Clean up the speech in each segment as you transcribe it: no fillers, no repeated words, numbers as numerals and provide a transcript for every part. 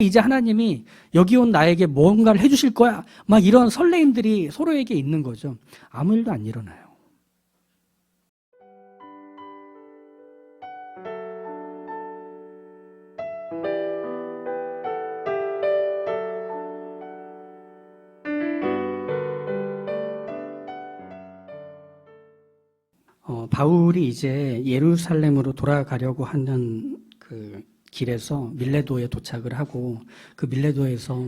이제 하나님이 여기 온 나에게 뭔가를 해주실 거야. 막 이런 설레임들이 서로에게 있는 거죠. 아무 일도 안 일어나요. 바울이 이제 예루살렘으로 돌아가려고 하는 그 길에서 밀레도에 도착을 하고 그 밀레도에서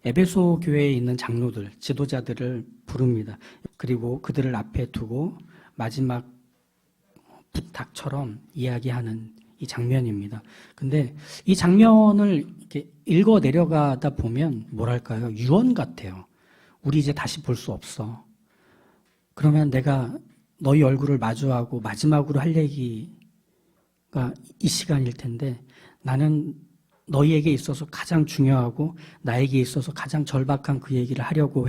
에베소 교회에 있는 장로들, 지도자들을 부릅니다. 그리고 그들을 앞에 두고 마지막 부탁처럼 이야기하는 이 장면입니다. 근데 이 장면을 이렇게 읽어 내려가다 보면 뭐랄까요? 유언 같아요. 우리 이제 다시 볼 수 없어. 그러면 내가 너희 얼굴을 마주하고 마지막으로 할 얘기가 이 시간일 텐데 나는 너희에게 있어서 가장 중요하고 나에게 있어서 가장 절박한 그 얘기를 하려고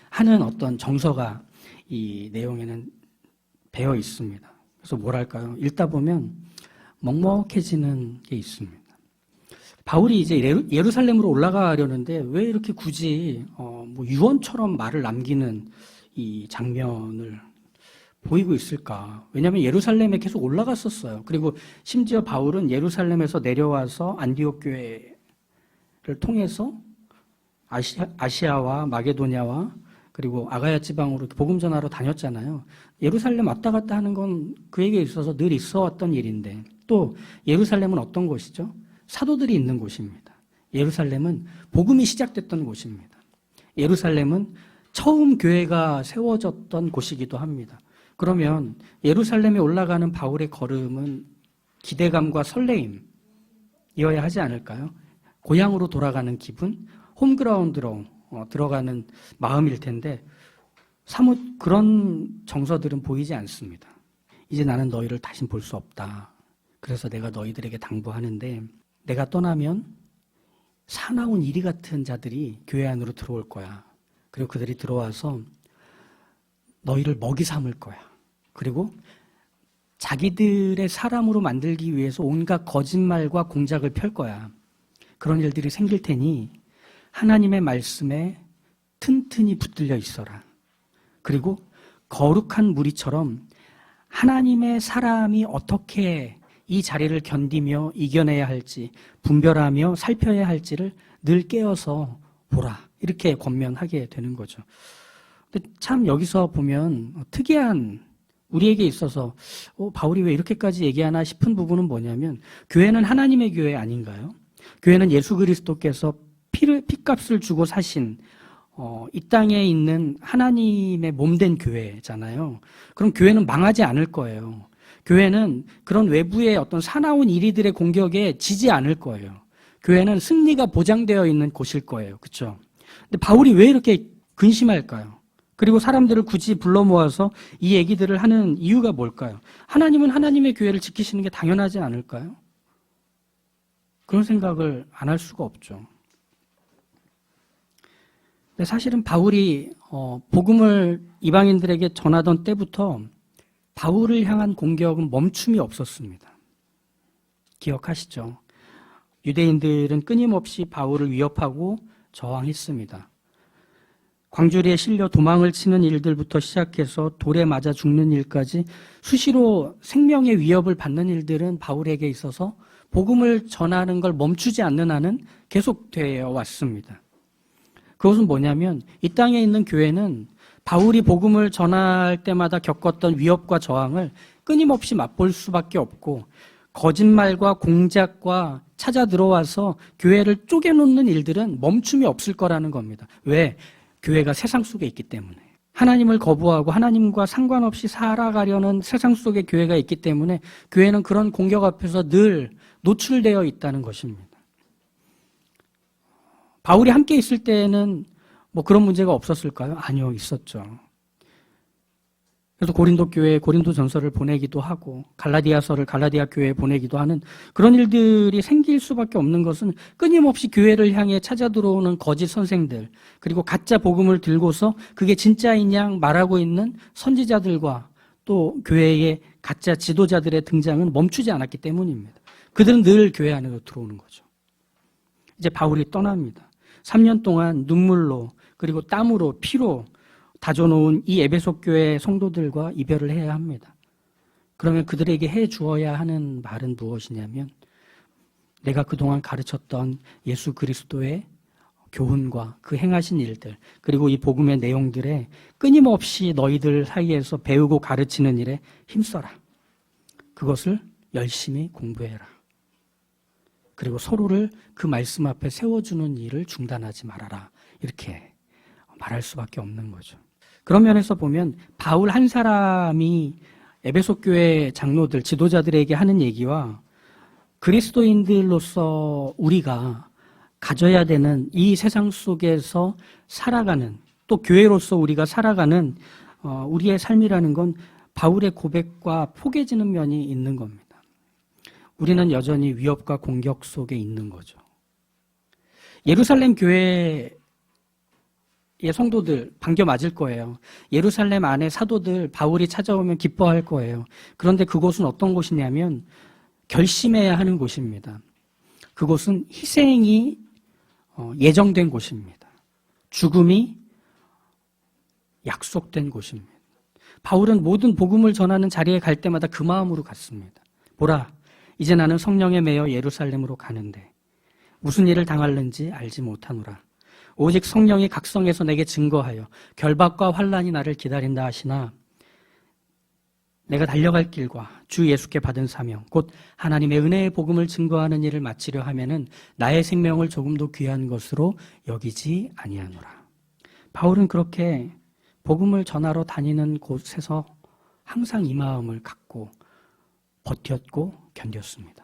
하는 어떤 정서가 이 내용에는 배어 있습니다. 그래서 뭐랄까요? 읽다 보면 먹먹해지는 게 있습니다. 바울이 이제 예루살렘으로 올라가려는데 왜 이렇게 굳이 뭐 유언처럼 말을 남기는 이 장면을 보이고 있을까? 왜냐하면 예루살렘에 계속 올라갔었어요. 그리고 심지어 바울은 예루살렘에서 내려와서 안디옥 교회를 통해서 아시아와 마게도냐와 그리고 아가야 지방으로 복음 전하러 다녔잖아요. 예루살렘 왔다 갔다 하는 건 그에게 있어서 늘 있어 왔던 일인데 또 예루살렘은 어떤 곳이죠? 사도들이 있는 곳입니다. 예루살렘은 복음이 시작됐던 곳입니다. 예루살렘은 처음 교회가 세워졌던 곳이기도 합니다. 그러면 예루살렘에 올라가는 바울의 걸음은 기대감과 설레임이어야 하지 않을까요? 고향으로 돌아가는 기분, 홈그라운드로 들어가는 마음일 텐데 사뭇 그런 정서들은 보이지 않습니다. 이제 나는 너희를 다신 볼 수 없다. 그래서 내가 너희들에게 당부하는데 내가 떠나면 사나운 이리 같은 자들이 교회 안으로 들어올 거야. 그리고 그들이 들어와서 너희를 먹이 삼을 거야. 그리고 자기들의 사람으로 만들기 위해서 온갖 거짓말과 공작을 펼 거야. 그런 일들이 생길 테니 하나님의 말씀에 튼튼히 붙들려 있어라. 그리고 거룩한 무리처럼 하나님의 사람이 어떻게 이 자리를 견디며 이겨내야 할지 분별하며 살펴야 할지를 늘 깨어서 보라. 이렇게 권면하게 되는 거죠. 근데 참 여기서 보면 특이한 우리에게 있어서 바울이 왜 이렇게까지 얘기하나 싶은 부분은 뭐냐면 교회는 하나님의 교회 아닌가요? 교회는 예수 그리스도께서 피값을 주고 사신 이 땅에 있는 하나님의 몸된 교회잖아요. 그럼 교회는 망하지 않을 거예요. 교회는 그런 외부의 어떤 사나운 이리들의 공격에 지지 않을 거예요. 교회는 승리가 보장되어 있는 곳일 거예요. 그렇죠? 근데 바울이 왜 이렇게 근심할까요? 그리고 사람들을 굳이 불러 모아서 이 얘기들을 하는 이유가 뭘까요? 하나님은 하나님의 교회를 지키시는 게 당연하지 않을까요? 그런 생각을 안 할 수가 없죠. 근데 사실은 바울이 복음을 이방인들에게 전하던 때부터 바울을 향한 공격은 멈춤이 없었습니다. 기억하시죠? 유대인들은 끊임없이 바울을 위협하고 저항했습니다. 광주리에 실려 도망을 치는 일들부터 시작해서 돌에 맞아 죽는 일까지 수시로 생명의 위협을 받는 일들은 바울에게 있어서 복음을 전하는 걸 멈추지 않는 한은 계속되어 왔습니다. 그것은 뭐냐면 이 땅에 있는 교회는 바울이 복음을 전할 때마다 겪었던 위협과 저항을 끊임없이 맛볼 수밖에 없고 거짓말과 공작과 찾아 들어와서 교회를 쪼개놓는 일들은 멈춤이 없을 거라는 겁니다. 왜? 교회가 세상 속에 있기 때문에. 하나님을 거부하고 하나님과 상관없이 살아가려는 세상 속에 교회가 있기 때문에 교회는 그런 공격 앞에서 늘 노출되어 있다는 것입니다. 바울이 함께 있을 때는 뭐 그런 문제가 없었을까요? 아니요, 있었죠. 그래서 고린도 교회에 고린도 전서를 보내기도 하고 갈라디아서를 갈라디아 교회에 보내기도 하는 그런 일들이 생길 수밖에 없는 것은 끊임없이 교회를 향해 찾아 들어오는 거짓 선생들 그리고 가짜 복음을 들고서 그게 진짜인 양 말하고 있는 선지자들과 또 교회의 가짜 지도자들의 등장은 멈추지 않았기 때문입니다. 그들은 늘 교회 안으로 들어오는 거죠. 이제 바울이 떠납니다. 3년 동안 눈물로 그리고 땀으로 피로 다져놓은 이 에베소 교회 성도들과 이별을 해야 합니다. 그러면 그들에게 해 주어야 하는 말은 무엇이냐면 내가 그동안 가르쳤던 예수 그리스도의 교훈과 그 행하신 일들 그리고 이 복음의 내용들에 끊임없이 너희들 사이에서 배우고 가르치는 일에 힘써라. 그것을 열심히 공부해라. 그리고 서로를 그 말씀 앞에 세워주는 일을 중단하지 말아라. 이렇게 말할 수밖에 없는 거죠. 그런 면에서 보면 바울 한 사람이 에베소 교회 장로들, 지도자들에게 하는 얘기와 그리스도인들로서 우리가 가져야 되는 이 세상 속에서 살아가는 또 교회로서 우리가 살아가는 우리의 삶이라는 건 바울의 고백과 포개지는 면이 있는 겁니다. 우리는 여전히 위협과 공격 속에 있는 거죠. 예루살렘 교회의 성도들 반겨 맞을 거예요. 예루살렘 안에 사도들 바울이 찾아오면 기뻐할 거예요. 그런데 그곳은 어떤 곳이냐면 결심해야 하는 곳입니다. 그곳은 희생이 예정된 곳입니다. 죽음이 약속된 곳입니다. 바울은 모든 복음을 전하는 자리에 갈 때마다 그 마음으로 갔습니다. 보라, 이제 나는 성령에 매여 예루살렘으로 가는데 무슨 일을 당할는지 알지 못하노라. 오직 성령이 각성해서 내게 증거하여 결박과 환난이 나를 기다린다 하시나 내가 달려갈 길과 주 예수께 받은 사명 곧 하나님의 은혜의 복음을 증거하는 일을 마치려 하면은 나의 생명을 조금도 귀한 것으로 여기지 아니하노라. 바울은 그렇게 복음을 전하러 다니는 곳에서 항상 이 마음을 갖고 버텼고 견뎠습니다.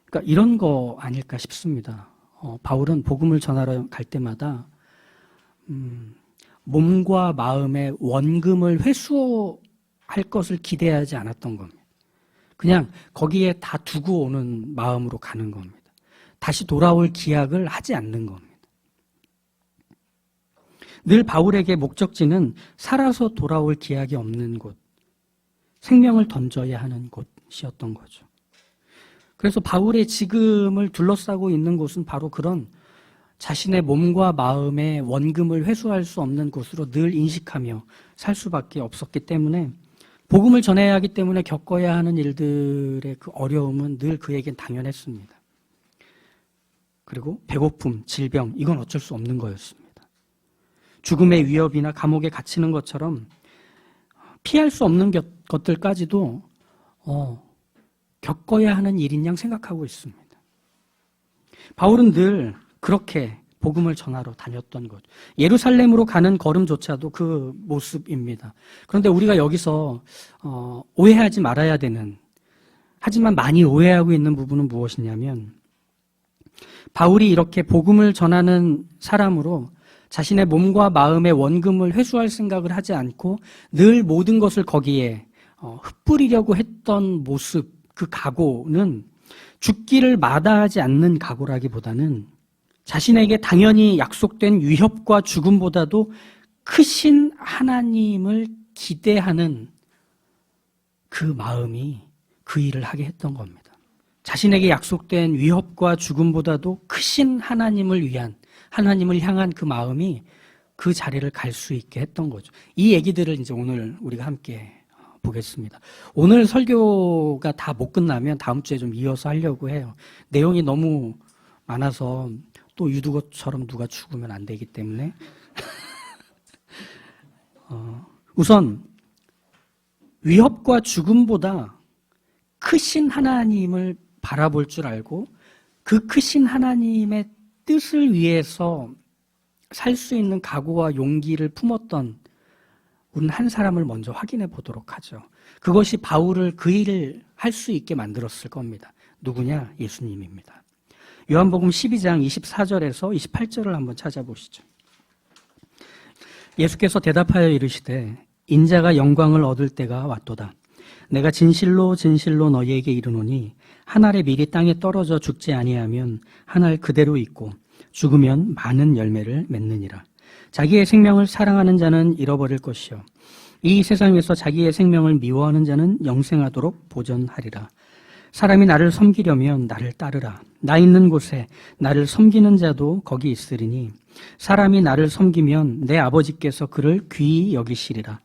그러니까 이런 거 아닐까 싶습니다. 바울은 복음을 전하러 갈 때마다 몸과 마음의 원금을 회수할 것을 기대하지 않았던 겁니다. 그냥 거기에 다 두고 오는 마음으로 가는 겁니다. 다시 돌아올 기약을 하지 않는 겁니다. 늘 바울에게 목적지는 살아서 돌아올 기약이 없는 곳, 생명을 던져야 하는 곳이었던 거죠. 그래서 바울의 지금을 둘러싸고 있는 곳은 바로 그런 자신의 몸과 마음의 원금을 회수할 수 없는 곳으로 늘 인식하며 살 수밖에 없었기 때문에 복음을 전해야 하기 때문에 겪어야 하는 일들의 그 어려움은 늘 그에겐 당연했습니다. 그리고 배고픔, 질병, 이건 어쩔 수 없는 거였습니다. 죽음의 위협이나 감옥에 갇히는 것처럼 피할 수 없는 것들까지도 겪어야 하는 일인 양 생각하고 있습니다. 바울은 늘 그렇게 복음을 전하러 다녔던 것. 예루살렘으로 가는 걸음조차도 그 모습입니다. 그런데 우리가 여기서 오해하지 말아야 되는, 하지만 많이 오해하고 있는 부분은 무엇이냐면 바울이 이렇게 복음을 전하는 사람으로 자신의 몸과 마음의 원금을 회수할 생각을 하지 않고 늘 모든 것을 거기에 흩뿌리려고 했던 모습, 그 각오는 죽기를 마다하지 않는 각오라기보다는 자신에게 당연히 약속된 위협과 죽음보다도 크신 하나님을 기대하는 그 마음이 그 일을 하게 했던 겁니다. 자신에게 약속된 위협과 죽음보다도 크신 하나님을 위한, 하나님을 향한 그 마음이 그 자리를 갈 수 있게 했던 거죠. 이 얘기들을 이제 오늘 우리가 함께 보겠습니다. 오늘 설교가 다 못 끝나면 다음 주에 좀 이어서 하려고 해요. 내용이 너무 많아서 또 유두것처럼 누가 죽으면 안 되기 때문에 우선 위협과 죽음보다 크신 하나님을 바라볼 줄 알고 그 크신 하나님의 뜻을 위해서 살 수 있는 각오와 용기를 품었던 우리는 한 사람을 먼저 확인해 보도록 하죠. 그것이 바울을 그 일을 할 수 있게 만들었을 겁니다. 누구냐? 예수님입니다. 요한복음 12장 24절에서 28절을 한번 찾아보시죠. 예수께서 대답하여 이르시되 인자가 영광을 얻을 때가 왔도다. 내가 진실로 진실로 너희에게 이르노니 한 알의 밀이 땅에 떨어져 죽지 아니하면 한 알 그대로 있고 죽으면 많은 열매를 맺느니라. 자기의 생명을 사랑하는 자는 잃어버릴 것이요 이 세상에서 자기의 생명을 미워하는 자는 영생하도록 보존하리라. 사람이 나를 섬기려면 나를 따르라. 나 있는 곳에 나를 섬기는 자도 거기 있으리니 사람이 나를 섬기면 내 아버지께서 그를 귀히 여기시리라.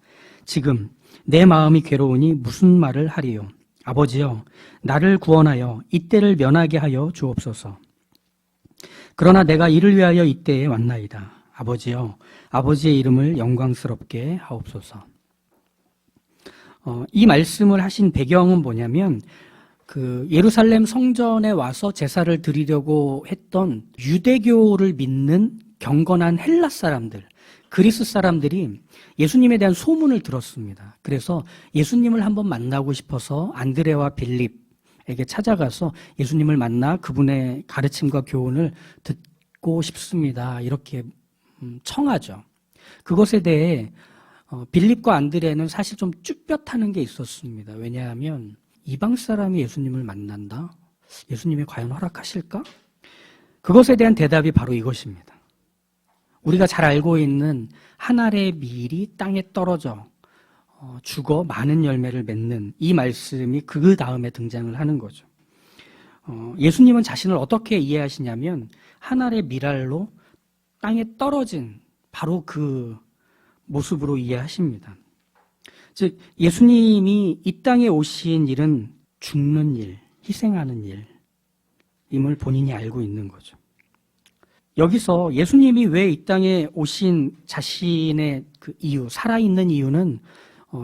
지금 내 마음이 괴로우니 무슨 말을 하리요. 아버지여, 나를 구원하여 이때를 면하게 하여 주옵소서. 그러나 내가 이를 위하여 이때에 왔나이다. 아버지여, 아버지의 이름을 영광스럽게 하옵소서. 이 말씀을 하신 배경은 뭐냐면 그 예루살렘 성전에 와서 제사를 드리려고 했던 유대교를 믿는 경건한 헬라 사람들, 그리스 사람들이 예수님에 대한 소문을 들었습니다. 그래서 예수님을 한번 만나고 싶어서 안드레와 빌립에게 찾아가서 예수님을 만나 그분의 가르침과 교훈을 듣고 싶습니다. 이렇게 청하죠. 그것에 대해 빌립과 안드레는 사실 좀 쭈뼛하는 게 있었습니다. 왜냐하면 이방 사람이 예수님을 만난다? 예수님이 과연 허락하실까? 그것에 대한 대답이 바로 이것입니다. 우리가 잘 알고 있는 한 알의 밀이 땅에 떨어져 죽어 많은 열매를 맺는 이 말씀이 그 다음에 등장을 하는 거죠. 예수님은 자신을 어떻게 이해하시냐면 한 알의 밀알로 땅에 떨어진 바로 그 모습으로 이해하십니다. 즉 예수님이 이 땅에 오신 일은 죽는 일, 희생하는 일임을 본인이 알고 있는 거죠. 여기서 예수님이 왜 이 땅에 오신 자신의 그 이유, 살아있는 이유는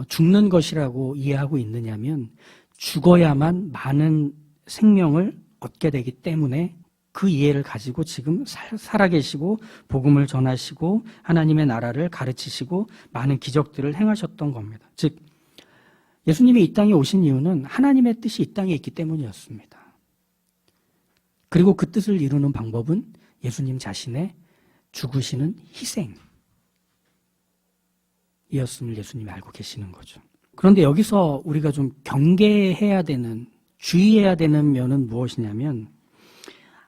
죽는 것이라고 이해하고 있느냐면 죽어야만 많은 생명을 얻게 되기 때문에 그 이해를 가지고 지금 살아계시고 복음을 전하시고 하나님의 나라를 가르치시고 많은 기적들을 행하셨던 겁니다. 즉 예수님이 이 땅에 오신 이유는 하나님의 뜻이 이 땅에 있기 때문이었습니다. 그리고 그 뜻을 이루는 방법은 예수님 자신의 죽으시는 희생이었음을 예수님이 알고 계시는 거죠. 그런데 여기서 우리가 좀 경계해야 되는, 주의해야 되는 면은 무엇이냐면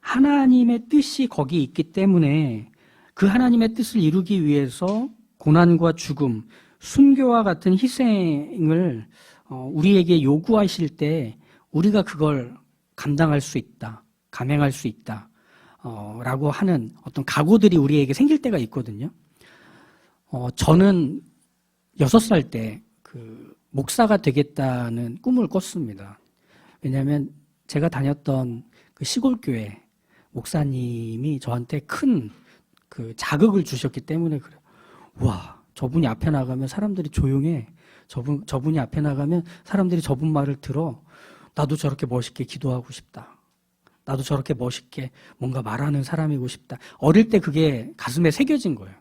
하나님의 뜻이 거기 있기 때문에 그 하나님의 뜻을 이루기 위해서 고난과 죽음, 순교와 같은 희생을 우리에게 요구하실 때 우리가 그걸 감당할 수 있다, 감행할 수 있다 라고 하는 어떤 각오들이 우리에게 생길 때가 있거든요. 저는 6살 때 그 목사가 되겠다는 꿈을 꿨습니다. 왜냐하면 제가 다녔던 그 시골교회 목사님이 저한테 큰 그 자극을 주셨기 때문에 그래요. 와, 저분이 앞에 나가면 사람들이 조용해. 저분이 앞에 나가면 사람들이 저분 말을 들어. 나도 저렇게 멋있게 기도하고 싶다. 나도 저렇게 멋있게 뭔가 말하는 사람이고 싶다. 어릴 때 그게 가슴에 새겨진 거예요.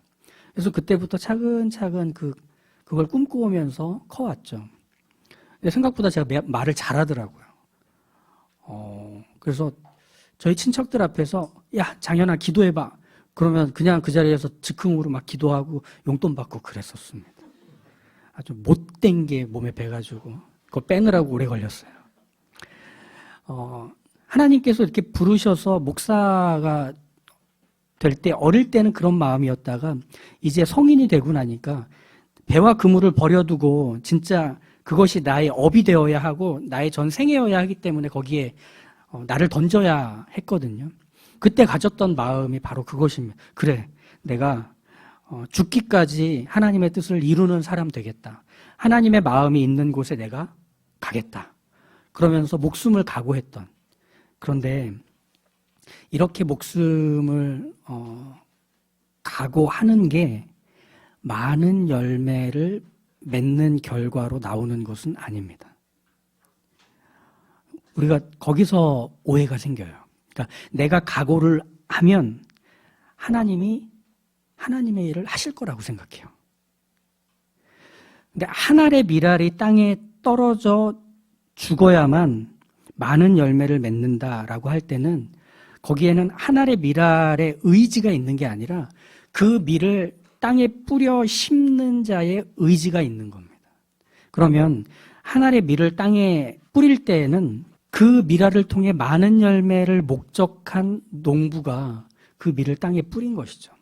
그래서 그때부터 차근차근 그걸 꿈꾸면서 커왔죠. 근데 생각보다 제가 말을 잘하더라고요. 그래서 저희 친척들 앞에서 야, 장현아 기도해봐. 그러면 그냥 그 자리에서 즉흥으로 막 기도하고 용돈 받고 그랬었습니다. 아주 못된 게 몸에 배가지고 그거 빼느라고 오래 걸렸어요. 하나님께서 이렇게 부르셔서 목사가 될 때 어릴 때는 그런 마음이었다가 이제 성인이 되고 나니까 배와 그물을 버려두고 진짜 그것이 나의 업이 되어야 하고 나의 전생이어야 하기 때문에 거기에 나를 던져야 했거든요. 그때 가졌던 마음이 바로 그것입니다. 그래, 내가 죽기까지 하나님의 뜻을 이루는 사람 되겠다. 하나님의 마음이 있는 곳에 내가 가겠다. 그러면서 목숨을 각오했던. 그런데 이렇게 목숨을 각오하는 게 많은 열매를 맺는 결과로 나오는 것은 아닙니다. 우리가 거기서 오해가 생겨요. 그러니까 내가 각오를 하면 하나님이 하나님의 일을 하실 거라고 생각해요. 근데 한 알의 밀알이 땅에 떨어져 죽어야만 많은 열매를 맺는다라고 할 때는 거기에는 한 알의 밀알의 의지가 있는 게 아니라 그 밀을 땅에 뿌려 심는 자의 의지가 있는 겁니다. 그러면 한 알의 밀을 땅에 뿌릴 때에는 그 밀알을 통해 많은 열매를 목적한 농부가 그 밀을 땅에 뿌린 것이죠.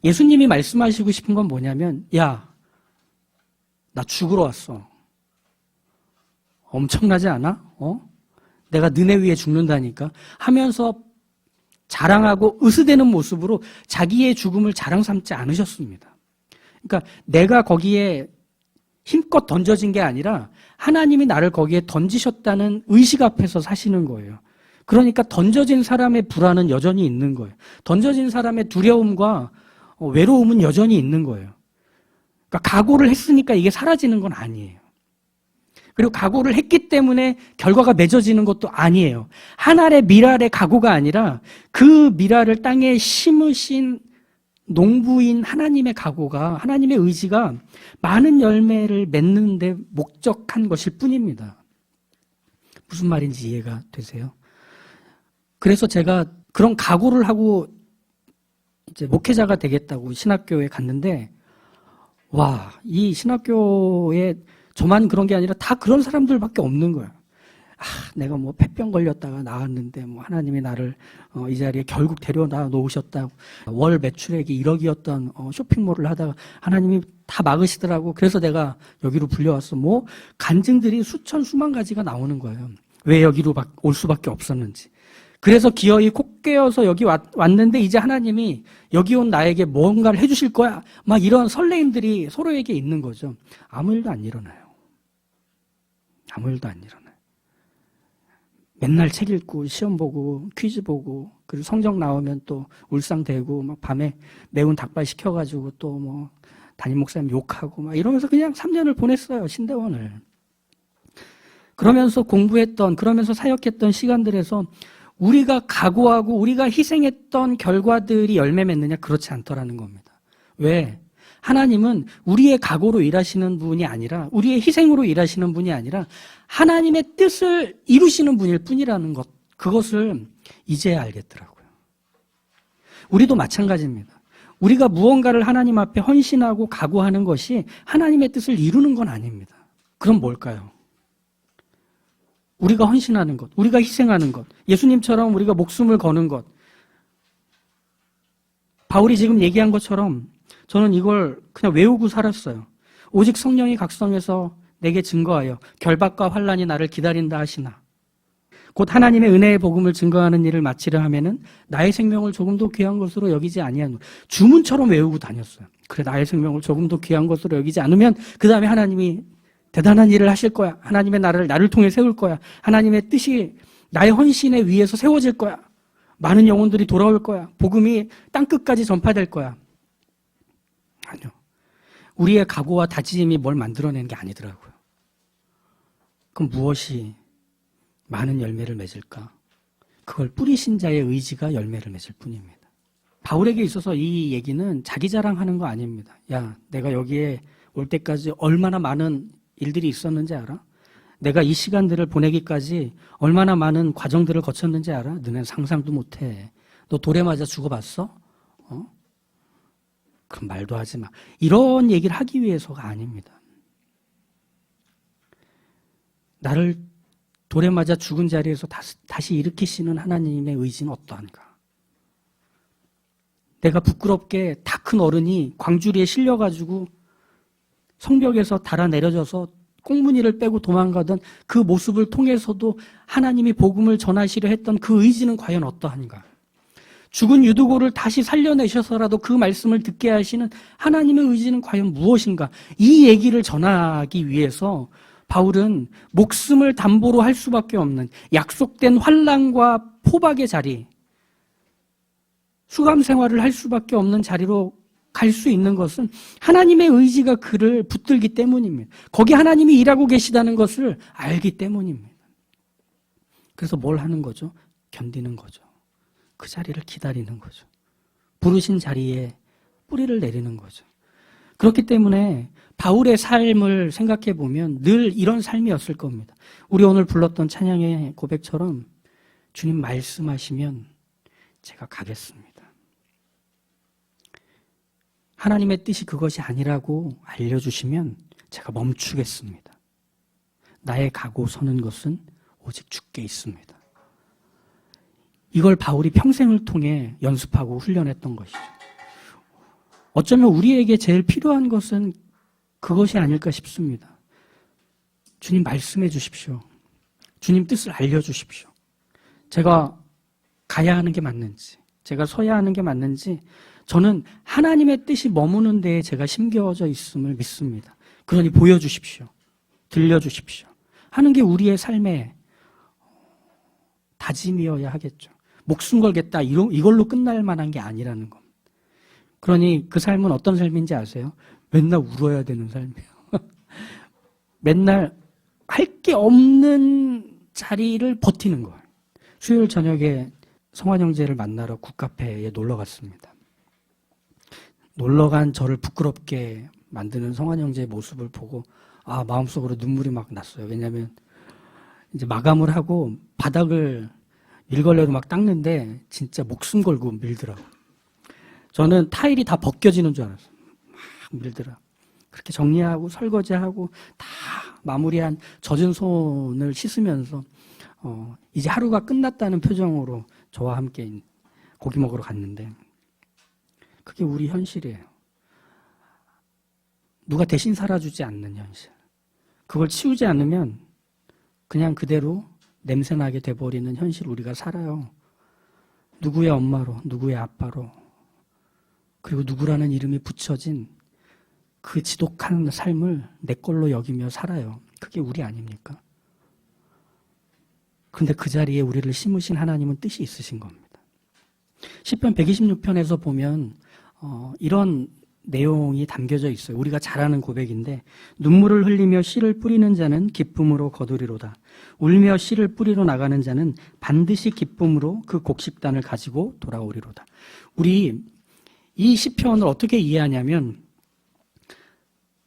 예수님이 말씀하시고 싶은 건 뭐냐면 야, 나 죽으러 왔어. 엄청나지 않아? 내가 너네 위에 죽는다니까 하면서 자랑하고 으스대는 모습으로 자기의 죽음을 자랑 삼지 않으셨습니다. 그러니까 내가 거기에 힘껏 던져진 게 아니라 하나님이 나를 거기에 던지셨다는 의식 앞에서 사시는 거예요. 그러니까 던져진 사람의 불안은 여전히 있는 거예요. 던져진 사람의 두려움과 외로움은 여전히 있는 거예요. 그러니까 각오를 했으니까 이게 사라지는 건 아니에요. 그리고 각오를 했기 때문에 결과가 맺어지는 것도 아니에요. 한 알의 밀알의 각오가 아니라 그 밀알을 땅에 심으신 농부인 하나님의 각오가, 하나님의 의지가 많은 열매를 맺는 데 목적한 것일 뿐입니다. 무슨 말인지 이해가 되세요? 그래서 제가 그런 각오를 하고 이제 목회자가 되겠다고 신학교에 갔는데, 와, 이 신학교에 저만 그런 게 아니라 다 그런 사람들밖에 없는 거예요. 내가 뭐 폐병 걸렸다가 나왔는데 뭐 하나님이 나를 이 자리에 결국 데려다 놓으셨다고, 월 매출액이 1억이었던 쇼핑몰을 하다가 하나님이 다 막으시더라고. 그래서 내가 여기로 불려왔어. 뭐 간증들이 수천 수만 가지가 나오는 거예요. 왜 여기로 올 수밖에 없었는지. 그래서 기어이 콕 깨어서 여기 왔는데 이제 하나님이 여기 온 나에게 뭔가를 해주실 거야. 막 이런 설레임들이 서로에게 있는 거죠. 아무 일도 안 일어나요. 아무 일도 안 일어나요. 맨날 책 읽고 시험 보고 퀴즈 보고 그리고 성적 나오면 또 울상대고 막 밤에 매운 닭발 시켜가지고 또 뭐 담임 목사님 욕하고 막 이러면서 그냥 3년을 보냈어요. 신대원을. 그러면서 그러면서 사역했던 시간들에서 우리가 각오하고 우리가 희생했던 결과들이 열매 맺느냐? 그렇지 않더라는 겁니다. 왜? 하나님은 우리의 각오로 일하시는 분이 아니라, 우리의 희생으로 일하시는 분이 아니라 하나님의 뜻을 이루시는 분일 뿐이라는 것, 그것을 이제야 알겠더라고요. 우리도 마찬가지입니다. 우리가 무언가를 하나님 앞에 헌신하고 각오하는 것이 하나님의 뜻을 이루는 건 아닙니다. 그럼 뭘까요? 우리가 헌신하는 것, 우리가 희생하는 것, 예수님처럼 우리가 목숨을 거는 것. 바울이 지금 얘기한 것처럼 저는 이걸 그냥 외우고 살았어요. 오직 성령이 각성해서 내게 증거하여 결박과 환난이 나를 기다린다 하시나. 곧 하나님의 은혜의 복음을 증거하는 일을 마치려 하면은 나의 생명을 조금도 귀한 것으로 여기지 아니하노. 주문처럼 외우고 다녔어요. 그래, 나의 생명을 조금도 귀한 것으로 여기지 않으면 그 다음에 하나님이 대단한 일을 하실 거야. 하나님의 나를 통해 세울 거야. 하나님의 뜻이 나의 헌신에 위해서 세워질 거야. 많은 영혼들이 돌아올 거야. 복음이 땅끝까지 전파될 거야. 아니요. 우리의 각오와 다짐이 뭘 만들어내는 게 아니더라고요. 그럼 무엇이 많은 열매를 맺을까? 그걸 뿌리신 자의 의지가 열매를 맺을 뿐입니다. 바울에게 있어서 이 얘기는 자기 자랑하는 거 아닙니다. 야, 내가 여기에 올 때까지 얼마나 많은 일들이 있었는지 알아? 내가 이 시간들을 보내기까지 얼마나 많은 과정들을 거쳤는지 알아? 너는 상상도 못해. 너 돌에 맞아 죽어봤어? 그럼 말도 하지 마. 이런 얘기를 하기 위해서가 아닙니다. 나를 돌에 맞아 죽은 자리에서 다시 일으키시는 하나님의 의지는 어떠한가? 내가 부끄럽게 다 큰 어른이 광주리에 실려가지고 성벽에서 달아내려져서 꽁무니를 빼고 도망가던 그 모습을 통해서도 하나님이 복음을 전하시려 했던 그 의지는 과연 어떠한가? 죽은 유두고를 다시 살려내셔서라도 그 말씀을 듣게 하시는 하나님의 의지는 과연 무엇인가? 이 얘기를 전하기 위해서 바울은 목숨을 담보로 할 수밖에 없는 약속된 환난과 포박의 자리, 수감 생활을 할 수밖에 없는 자리로 갈 수 있는 것은 하나님의 의지가 그를 붙들기 때문입니다. 거기 하나님이 일하고 계시다는 것을 알기 때문입니다. 그래서 뭘 하는 거죠? 견디는 거죠. 그 자리를 기다리는 거죠. 부르신 자리에 뿌리를 내리는 거죠. 그렇기 때문에 바울의 삶을 생각해 보면 늘 이런 삶이었을 겁니다. 우리 오늘 불렀던 찬양의 고백처럼 주님 말씀하시면 제가 가겠습니다. 하나님의 뜻이 그것이 아니라고 알려주시면 제가 멈추겠습니다. 나의 가고 서는 것은 오직 주께 있습니다. 이걸 바울이 평생을 통해 연습하고 훈련했던 것이죠. 어쩌면 우리에게 제일 필요한 것은 그것이 아닐까 싶습니다. 주님 말씀해 주십시오. 주님 뜻을 알려주십시오. 제가 가야 하는 게 맞는지, 제가 서야 하는 게 맞는지, 저는 하나님의 뜻이 머무는 데에 제가 심겨져 있음을 믿습니다. 그러니 보여주십시오. 들려주십시오. 하는 게 우리의 삶의 다짐이어야 하겠죠. 목숨 걸겠다, 이걸로 끝날 만한 게 아니라는 겁니다. 그러니 그 삶은 어떤 삶인지 아세요? 맨날 울어야 되는 삶이에요. 맨날 할 게 없는 자리를 버티는 거예요. 수요일 저녁에 성환 형제를 만나러 국카페에 놀러 갔습니다. 놀러 간 저를 부끄럽게 만드는 성환 형제의 모습을 보고 마음속으로 눈물이 막 났어요. 왜냐하면 이제 마감을 하고 바닥을 밀걸레로 막 닦는데 진짜 목숨 걸고 밀더라고요. 저는 타일이 다 벗겨지는 줄 알았어요. 막 밀더라고요. 그렇게 정리하고 설거지하고 다 마무리한 젖은 손을 씻으면서 이제 하루가 끝났다는 표정으로 저와 함께 고기 먹으러 갔는데, 그게 우리 현실이에요. 누가 대신 살아주지 않는 현실. 그걸 치우지 않으면 그냥 그대로 냄새나게 돼버리는 현실 우리가 살아요. 누구의 엄마로, 누구의 아빠로, 그리고 누구라는 이름이 붙여진 그 지독한 삶을 내 걸로 여기며 살아요. 그게 우리 아닙니까? 그런데 그 자리에 우리를 심으신 하나님은 뜻이 있으신 겁니다. 시편 126편에서 보면 이런 내용이 담겨져 있어요. 우리가 잘 아는 고백인데, 눈물을 흘리며 씨를 뿌리는 자는 기쁨으로 거두리로다. 울며 씨를 뿌리러 나가는 자는 반드시 기쁨으로 그 곡식단을 가지고 돌아오리로다. 우리 이 시편을 어떻게 이해하냐면,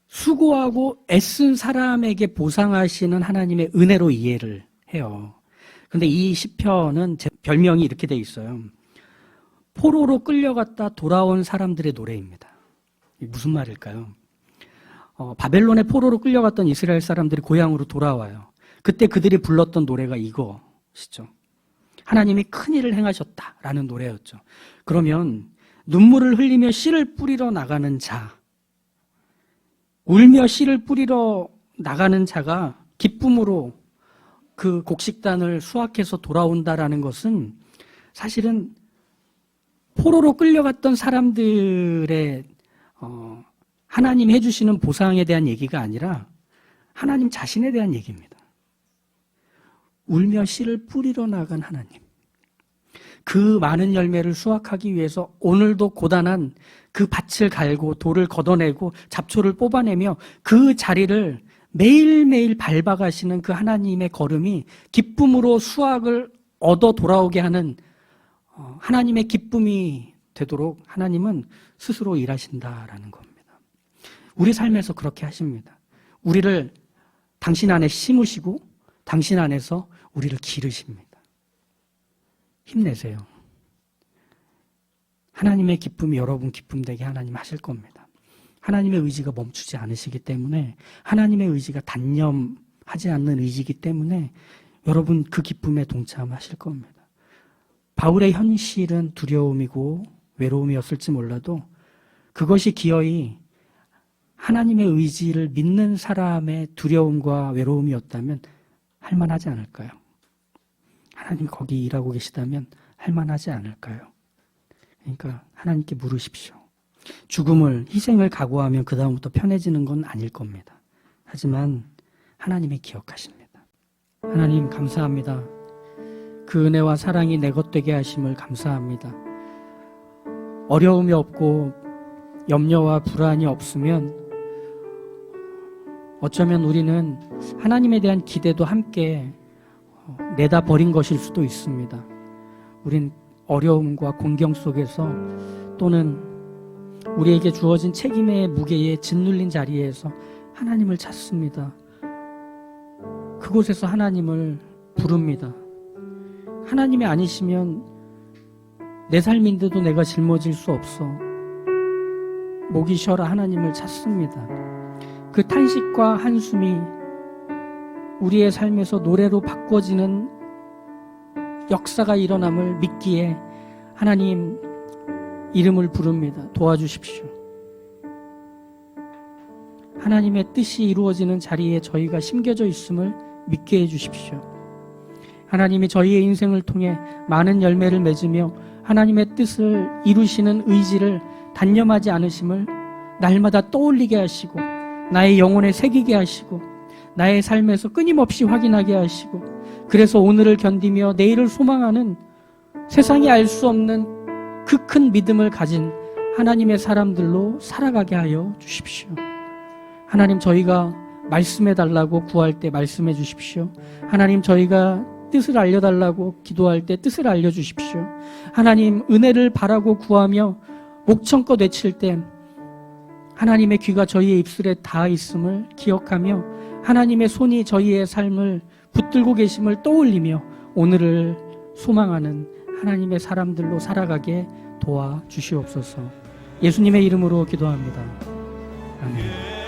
수고하고 애쓴 사람에게 보상하시는 하나님의 은혜로 이해를 해요. 그런데 이 시편은 제 별명이 이렇게 돼 있어요. 포로로 끌려갔다 돌아온 사람들의 노래입니다. 무슨 말일까요? 바벨론의 포로로 끌려갔던 이스라엘 사람들이 고향으로 돌아와요. 그때 그들이 불렀던 노래가 이거시죠. 하나님이 큰 일을 행하셨다라는 노래였죠. 그러면 눈물을 흘리며 씨를 뿌리러 나가는 자, 울며 씨를 뿌리러 나가는 자가 기쁨으로 그 곡식단을 수확해서 돌아온다라는 것은 사실은 포로로 끌려갔던 사람들의 하나님이 해주시는 보상에 대한 얘기가 아니라 하나님 자신에 대한 얘기입니다. 울며 씨를 뿌리러 나간 하나님. 그 많은 열매를 수확하기 위해서 오늘도 고단한 그 밭을 갈고 돌을 걷어내고 잡초를 뽑아내며 그 자리를 매일매일 밟아가시는 그 하나님의 걸음이 기쁨으로 수확을 얻어 돌아오게 하는 하나님의 기쁨이 되도록 하나님은 스스로 일하신다라는 겁니다. 우리 삶에서 그렇게 하십니다. 우리를 당신 안에 심으시고 당신 안에서 우리를 기르십니다. 힘내세요. 하나님의 기쁨이 여러분 기쁨 되게 하나님 하실 겁니다. 하나님의 의지가 멈추지 않으시기 때문에, 하나님의 의지가 단념하지 않는 의지이기 때문에 여러분 그 기쁨에 동참하실 겁니다. 바울의 현실은 두려움이고 외로움이었을지 몰라도 그것이 기어이 하나님의 의지를 믿는 사람의 두려움과 외로움이었다면 할만하지 않을까요? 하나님 거기 일하고 계시다면 할만하지 않을까요? 그러니까 하나님께 물으십시오. 죽음을, 희생을 각오하면 그 다음부터 편해지는 건 아닐 겁니다. 하지만 하나님이 기억하십니다. 하나님 감사합니다. 그 은혜와 사랑이 내 것 되게 하심을 감사합니다. 어려움이 없고 염려와 불안이 없으면 어쩌면 우리는 하나님에 대한 기대도 함께 내다 버린 것일 수도 있습니다. 우린 어려움과 공경 속에서 또는 우리에게 주어진 책임의 무게에 짓눌린 자리에서 하나님을 찾습니다. 그곳에서 하나님을 부릅니다. 하나님이 아니시면 내 삶인데도 내가 짊어질 수 없어. 목이 쉬어라 하나님을 찾습니다. 그 탄식과 한숨이 우리의 삶에서 노래로 바꿔지는 역사가 일어남을 믿기에 하나님 이름을 부릅니다. 도와주십시오. 하나님의 뜻이 이루어지는 자리에 저희가 심겨져 있음을 믿게 해주십시오. 하나님이 저희의 인생을 통해 많은 열매를 맺으며 하나님의 뜻을 이루시는 의지를 단념하지 않으심을 날마다 떠올리게 하시고 나의 영혼에 새기게 하시고 나의 삶에서 끊임없이 확인하게 하시고 그래서 오늘을 견디며 내일을 소망하는 세상이 알 수 없는 그 큰 믿음을 가진 하나님의 사람들로 살아가게 하여 주십시오. 하나님, 저희가 말씀해 달라고 구할 때 말씀해 주십시오. 하나님, 저희가 뜻을 알려달라고 기도할 때 뜻을 알려주십시오. 하나님, 은혜를 바라고 구하며 목청껏 외칠 때 하나님의 귀가 저희의 입술에 닿아 있음을 기억하며 하나님의 손이 저희의 삶을 붙들고 계심을 떠올리며 오늘을 소망하는 하나님의 사람들로 살아가게 도와주시옵소서. 예수님의 이름으로 기도합니다. 아멘.